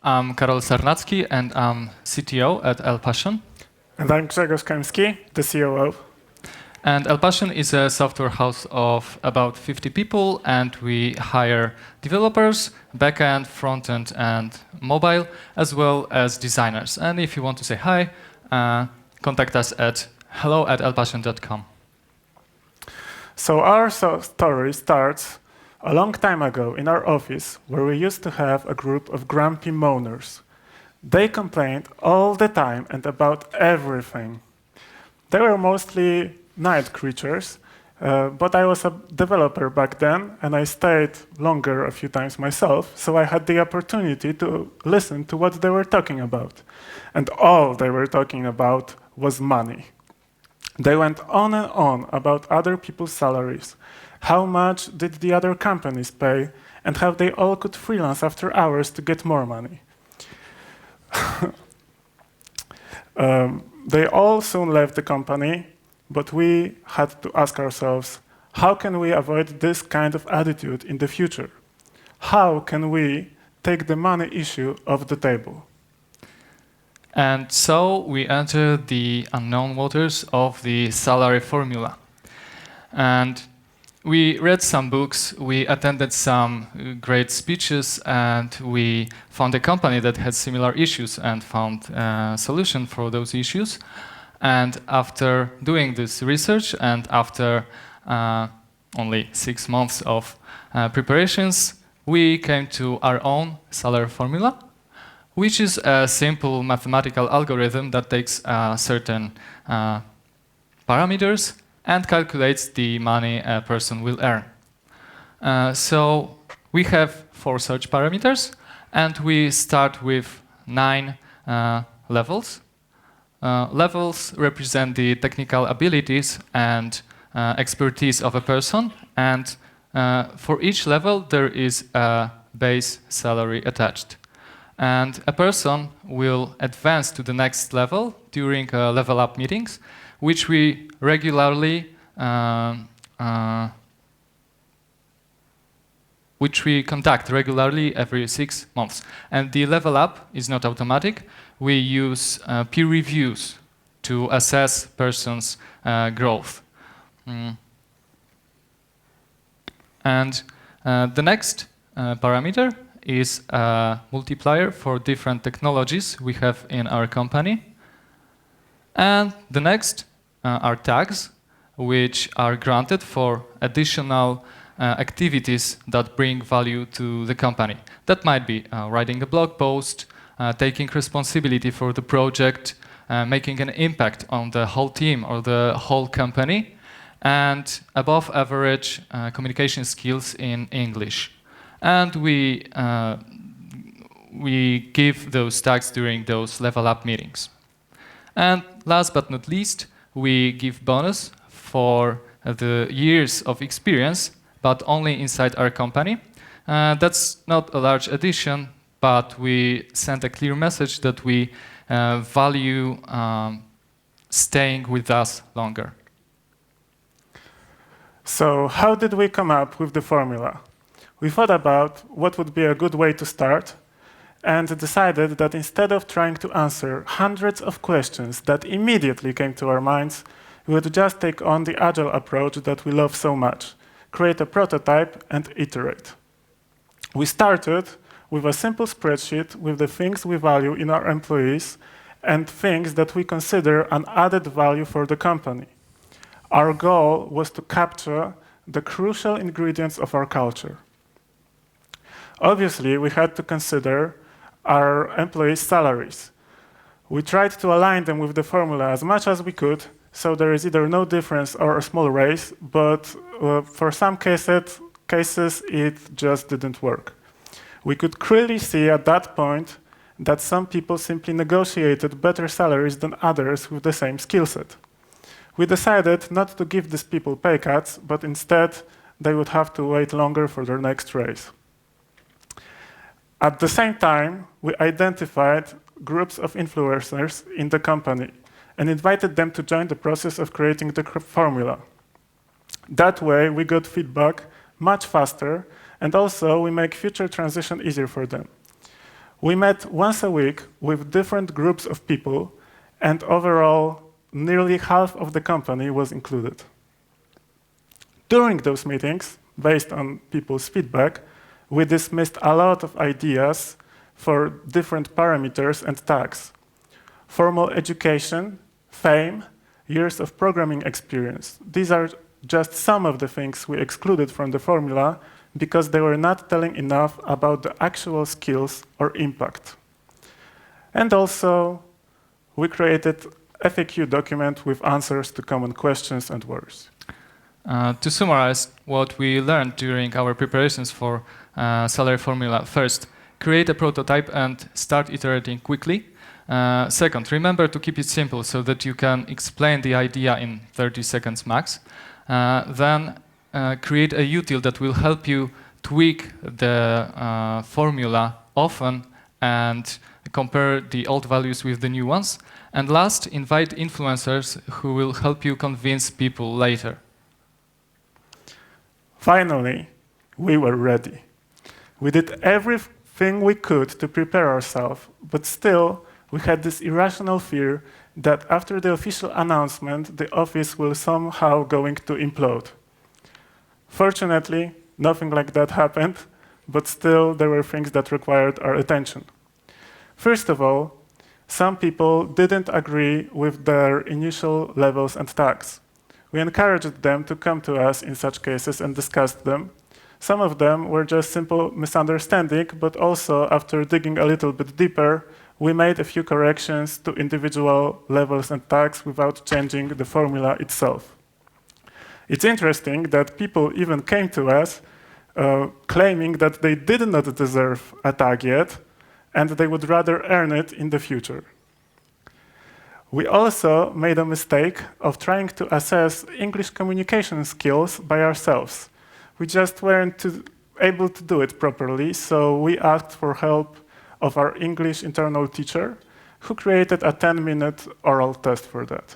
I'm Karol Sarnacki, and I'm CTO at Elpassion. And I'm Grzegorz Kemski, the COO. And Elpassion is a software house of about 50 people, and we hire developers, backend, frontend, and mobile, as well as designers. And if you want to say hi, contact us at hello@elpassion.com. So our story starts a long time ago in our office, where we used to have a group of grumpy moaners. They complained all the time and about everything. They were mostly night creatures, but I was a developer back then, and I stayed longer a few times myself, so I had the opportunity to listen to what they were talking about. And all they were talking about was money. They went on and on about other people's salaries, how much did the other companies pay, and how they all could freelance after hours to get more money. They all soon left the company, but we had to ask ourselves, how can we avoid this kind of attitude in the future? How can we take the money issue off the table? And so we entered the unknown waters of the salary formula. And we read some books, we attended some great speeches, and we found a company that had similar issues and found a solution for those issues. And after doing this research and after only 6 months of preparations, we came to our own salary formula, which is a simple mathematical algorithm that takes certain parameters and calculates the money a person will earn. So we have 4 such parameters, and we start with 9 levels. Levels represent the technical abilities and expertise of a person, and for each level there is a base salary attached. And a person will advance to the next level during level up meetings, which we regularly conduct regularly every 6 months. And the level up is not automatic. We use peer reviews to assess persons' growth. And the next parameter is a multiplier for different technologies we have in our company. And the next are tags, which are granted for additional activities that bring value to the company. That might be writing a blog post, taking responsibility for the project, making an impact on the whole team or the whole company, and above average communication skills in English. And we give those tags during those level up meetings. And last but not least, we give bonus for the years of experience, but only inside our company. That's not a large addition, but we send a clear message that we value staying with us longer. So how did we come up with the formula? We thought about what would be a good way to start, and decided that instead of trying to answer hundreds of questions that immediately came to our minds, we would just take on the agile approach that we love so much, create a prototype and iterate. We started with a simple spreadsheet with the things we value in our employees and things that we consider an added value for the company. Our goal was to capture the crucial ingredients of our culture. Obviously, we had to consider our employees' salaries. We tried to align them with the formula as much as we could, so there is either no difference or a small raise, but for some cases it just didn't work. We could clearly see at that point that some people simply negotiated better salaries than others with the same skill set. We decided not to give these people pay cuts, but instead they would have to wait longer for their next raise. At the same time, we identified groups of influencers in the company and invited them to join the process of creating the formula. That way, we got feedback much faster, and also we make future transition easier for them. We met once a week with different groups of people, and overall, nearly half of the company was included. During those meetings, based on people's feedback, we dismissed a lot of ideas for different parameters and tags. Formal education, fame, years of programming experience. These are just some of the things we excluded from the formula because they were not telling enough about the actual skills or impact. And also, we created a FAQ document with answers to common questions and worries. To summarize what we learned during our preparations for salary formula, first, create a prototype and start iterating quickly. Second, remember to keep it simple so that you can explain the idea in 30 seconds max. Then create a util that will help you tweak the formula often and compare the old values with the new ones. And last, invite influencers who will help you convince people later. Finally, we were ready. We did everything we could to prepare ourselves, but still, we had this irrational fear that after the official announcement, the office will somehow going to implode. Fortunately, nothing like that happened, but still there were things that required our attention. First of all, some people didn't agree with their initial levels and tags. We encouraged them to come to us in such cases and discuss them. Some of them were just simple misunderstanding, but also after digging a little bit deeper, we made a few corrections to individual levels and tags without changing the formula itself. It's interesting that people even came to us claiming that they did not deserve a tag yet, and they would rather earn it in the future. We also made a mistake of trying to assess English communication skills by ourselves. We just weren't able to do it properly, so we asked for help of our English internal teacher, who created a 10-minute oral test for that.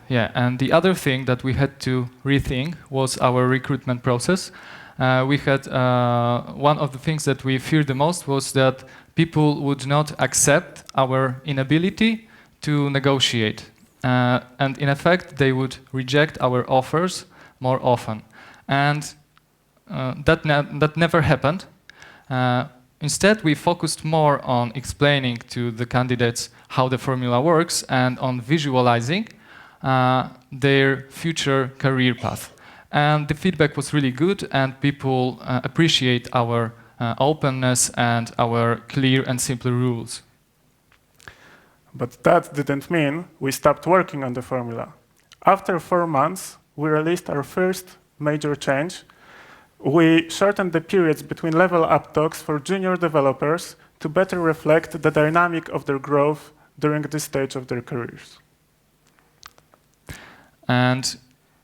Yeah, and the other thing that we had to rethink was our recruitment process. We had one of the things that we feared the most was that people would not accept our inability to negotiate. And in effect, they would reject our offers more often. And that never happened. Instead, we focused more on explaining to the candidates how the formula works and on visualizing their future career path. And the feedback was really good, and people appreciate our openness and our clear and simple rules. But that didn't mean we stopped working on the formula. After 4 months, we released our first major change. We shortened the periods between level-up talks for junior developers to better reflect the dynamic of their growth during this stage of their careers. And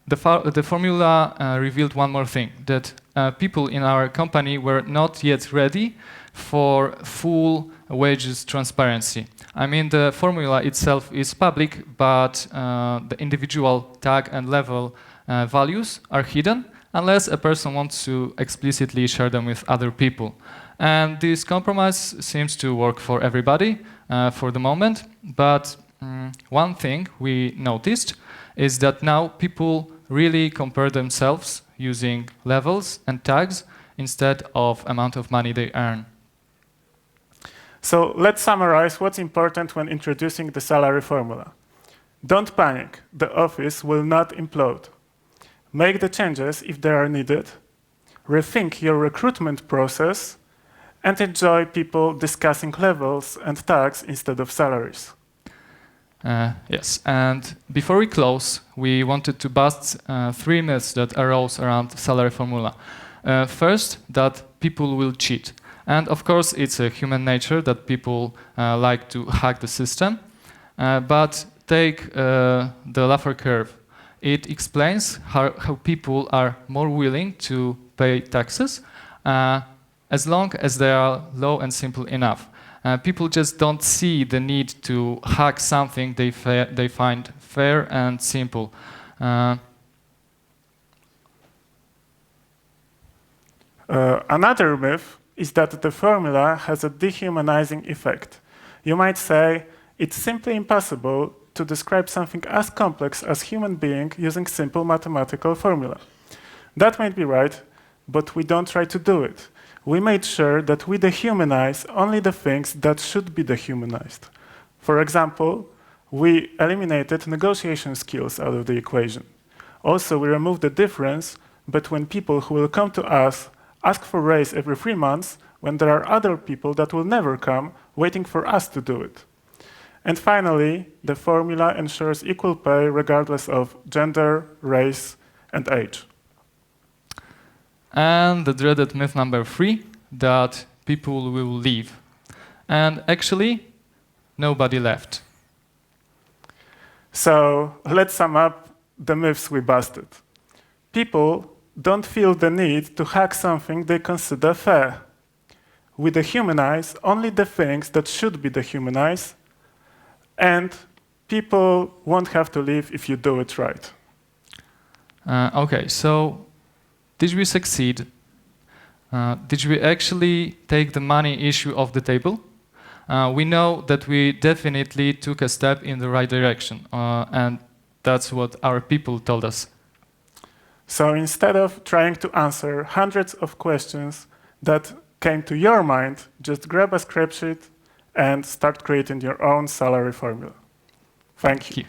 the formula revealed one more thing, that people in our company were not yet ready for full wages transparency. I mean, the formula itself is public, but the individual tag and level values are hidden unless a person wants to explicitly share them with other people. And this compromise seems to work for everybody for the moment, but one thing we noticed is that now people really compare themselves using levels and tags instead of amount of money they earn. So let's summarize what's important when introducing the salary formula. Don't panic, the office will not implode. Make the changes if they are needed, rethink your recruitment process, and enjoy people discussing levels and tags instead of salaries. Yes, and before we close, we wanted to bust 3 myths that arose around salary formula. First, that people will cheat. And of course, it's a human nature that people like to hack the system. But take the Laffer curve. It explains how people are more willing to pay taxes as long as they are low and simple enough. People just don't see the need to hack something they find fair and simple. Another myth is that the formula has a dehumanizing effect. You might say, it's simply impossible to describe something as complex as human being using simple mathematical formula. That might be right, but we don't try to do it. We made sure that we dehumanize only the things that should be dehumanized. For example, we eliminated negotiation skills out of the equation. Also, we removed the difference between people who will come to us, ask for raise every 3 months, when there are other people that will never come, waiting for us to do it. And finally, the formula ensures equal pay regardless of gender, race, and age. And the dreaded myth number 3, that people will leave. And actually, nobody left. So let's sum up the myths we busted. People don't feel the need to hack something they consider fair. We dehumanize only the things that should be dehumanized, and people won't have to leave if you do it right. Okay, so did we succeed? Did we actually take the money issue off the table? We know that we definitely took a step in the right direction, and that's what our people told us. So instead of trying to answer hundreds of questions that came to your mind, just grab a spreadsheet and start creating your own salary formula. Thank you.